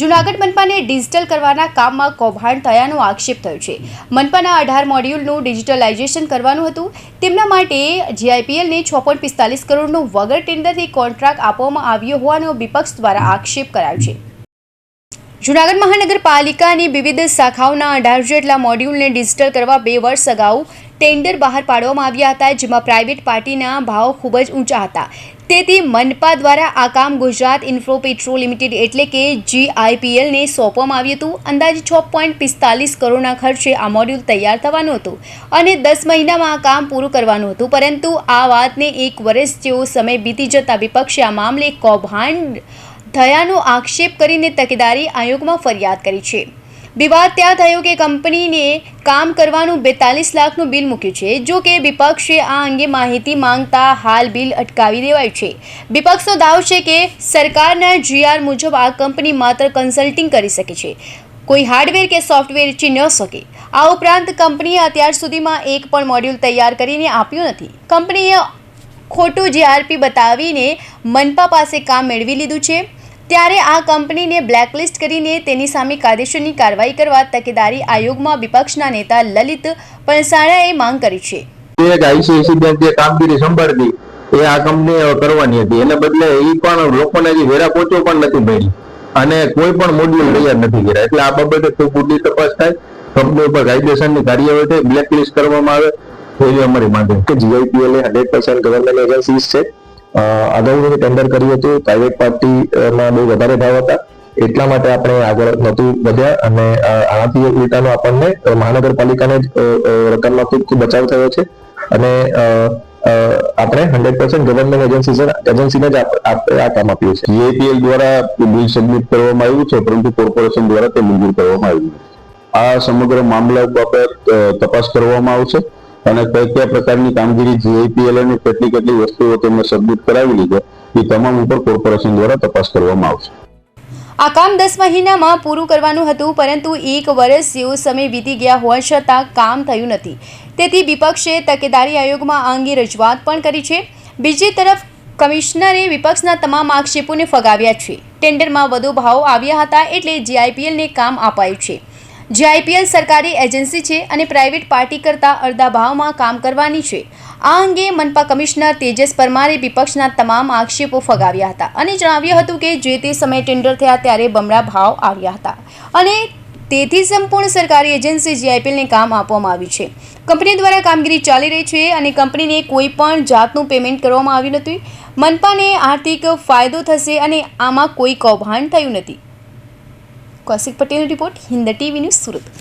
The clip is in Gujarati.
જૂનાગઢ મનપાને ડિજિટલ કરવાના કામમાં કૌભાંડ થયાનો આક્ષેપ થયો છે। મનપાના 18 મોડ્યુલનું ડિજિટલાઇઝેશન કરવાનું હતું। તેમના માટે જીઆઈપીએલને 6.45 કરોડનો વગર ટેન્ડરથી કોન્ટ્રાક્ટ આપવામાં આવ્યો હોવાનો વિપક્ષ દ્વારા આક્ષેપ કરાયો છે। જૂનાગઢ મહાનગરપાલિકાની વિવિધ શાખાઓના 18 જેટલા મોડ્યુલને ડિજિટલ કરવા 2 વર્ષ અગાઉ ટેન્ડર બહાર પાડવામાં આવ્યા હતા, જેમાં પ્રાઇવેટ પાર્ટીના ભાવ ખૂબ જ ઊંચા હતા। તેથી મનપા દ્વારા આ કામ ગુજરાત ઇન્ફ્રો પેટ્રો લિમિટેડ એટલે કે જીઆઈપીએલને સોંપવામાં આવ્યું હતું। અંદાજે 6.45 કરોડના ખર્ચે આ મોડ્યુલ તૈયાર થવાનું હતું અને 10 મહિનામાં આ કામ પૂરું કરવાનું હતું, પરંતુ આ વાતને 1 વર્ષ જેવો સમય બીતી જતા વિપક્ષે આ મામલે કૌભાંડ થયાનો આક્ષેપ કરીને તકેદારી આયોગમાં ફરિયાદ કરી છે। વિવાદ ત્યાં થયો કે કંપનીને કામ કરવાનું 42 લાખનું બિલ મૂક્યું છે। જો કે વિપક્ષે આ અંગે માહિતી માંગતા હાલ બિલ અટકાવી દેવાયું છે। વિપક્ષનો દાવો છે કે સરકારના જીઆર મુજબ આ કંપની માત્ર કન્સલ્ટિંગ કરી શકે છે, કોઈ હાર્ડવેર કે સોફ્ટવેર વેચી ન શકે। આ ઉપરાંત કંપનીએ અત્યાર સુધીમાં એક પણ મોડ્યુલ તૈયાર કરીને આપ્યું નથી। કંપનીએ ખોટું જીઆરપી બતાવીને મનપા પાસે કામ મેળવી લીધું છે, ત્યારે આ કંપનીને બ્લેકલિસ્ટ કરીને તેની સામે કાયદેસરની કાર્યવાહી કરવા તકેદારી આયોગમાં વિપક્ષના નેતા લલિત પણસાણાએ માંગ કરી છે। એક આઈસીઆઈસી બેંક જે કામગીરી સંભાળતી એ આ કંપની કરવાની હતી, એને બદલે એ પણ લોકોને હજી વેરા પહોંચો પણ નથી મળી અને કોઈ પણ મોડ્યુલ તૈયાર નથી કર્યા। એટલે આ બાબતે ખૂબ ઊંડી તપાસ થાય, કંપની ઉપર કાયદેસરની કાર્યવાહી થાય, બ્લેકલિસ્ટ કરવામાં આવે એવી અમારી માંગ છે। જીઆઈપીએલ એ 100% ગવર્મેન્ટ એજન્સીઝ છે। અગાઉ ટેન્ડર કર્યું હતું, પ્રાઇવેટ પાર્ટીના બહુ વધારે ભાવ હતા, એટલા માટે આપણે આગળ નહોતું વધ્યા અને આનાથી ઉલટાનો આપણને મહાનગરપાલિકાને રકમમાં ખૂબ બચાવ થયો છે અને આપણે 100% ગવર્મેન્ટ એજન્સીને જ આ કામ આપ્યું છે। જીઆઈપીએલ દ્વારા બિલ સબમિટ કરવામાં આવ્યું છે, પરંતુ કોર્પોરેશન દ્વારા તે મંજૂર કરવામાં આવ્યું છે। આ સમગ્ર મામલા બાબત તપાસ કરવામાં આવશે અને કયા પ્રકારની કામગીરી જીઆઈપીએલ અને કેટલી વસ્તુઓ તેમને સબમિટ કરાવેલી છે એ તમામ ઉપર કોર્પોરેશન દ્વારા તપાસ કરવામાં આવશે। આ કામ 10 મહિનામાં પૂરું કરવાનું હતું, પરંતુ 1 વર્ષ જેવો સમય વીતી ગયા હોવા છતાં કામ થયું નથી। તેથી વિપક્ષે તકેદારી આયોગમાં આ અંગે રજૂઆત પણ કરી છે। બીજી તરફ કમિશનરે વિપક્ષના તમામ આક્ષેપોને ફગાવ્યા છે। ટેન્ડરમાં વધુ ભાવ આવ્યા હતા એટલે જીઆઈપીએલને કામ અપાયું છે। જીઆઈપીએલ સરકારી એજન્સી છે અને પ્રાઇવેટ પાર્ટી કરતાં અડધા ભાવમાં કામ કરવાની છે। આ અંગે મનપા કમિશનર તેજસ પરમારે વિપક્ષના તમામ આક્ષેપો ફગાવ્યા હતા અને જણાવ્યું હતું કે જે તે સમયે ટેન્ડર થયા ત્યારે બમણા ભાવ આવ્યા હતા અને તેથી સંપૂર્ણ સરકારી એજન્સી જીઆઈપીએલને કામ આપવામાં આવ્યું છે। કંપની દ્વારા કામગીરી ચાલી રહી છે અને કંપનીને કોઈ પણ જાતનું પેમેન્ટ કરવામાં આવ્યું નથી। મનપાને આર્થિક ફાયદો થશે અને આમાં કોઈ કૌભાંડ થયું નથી। કૌશિક પટેલનો report, Hind TV news, Surat.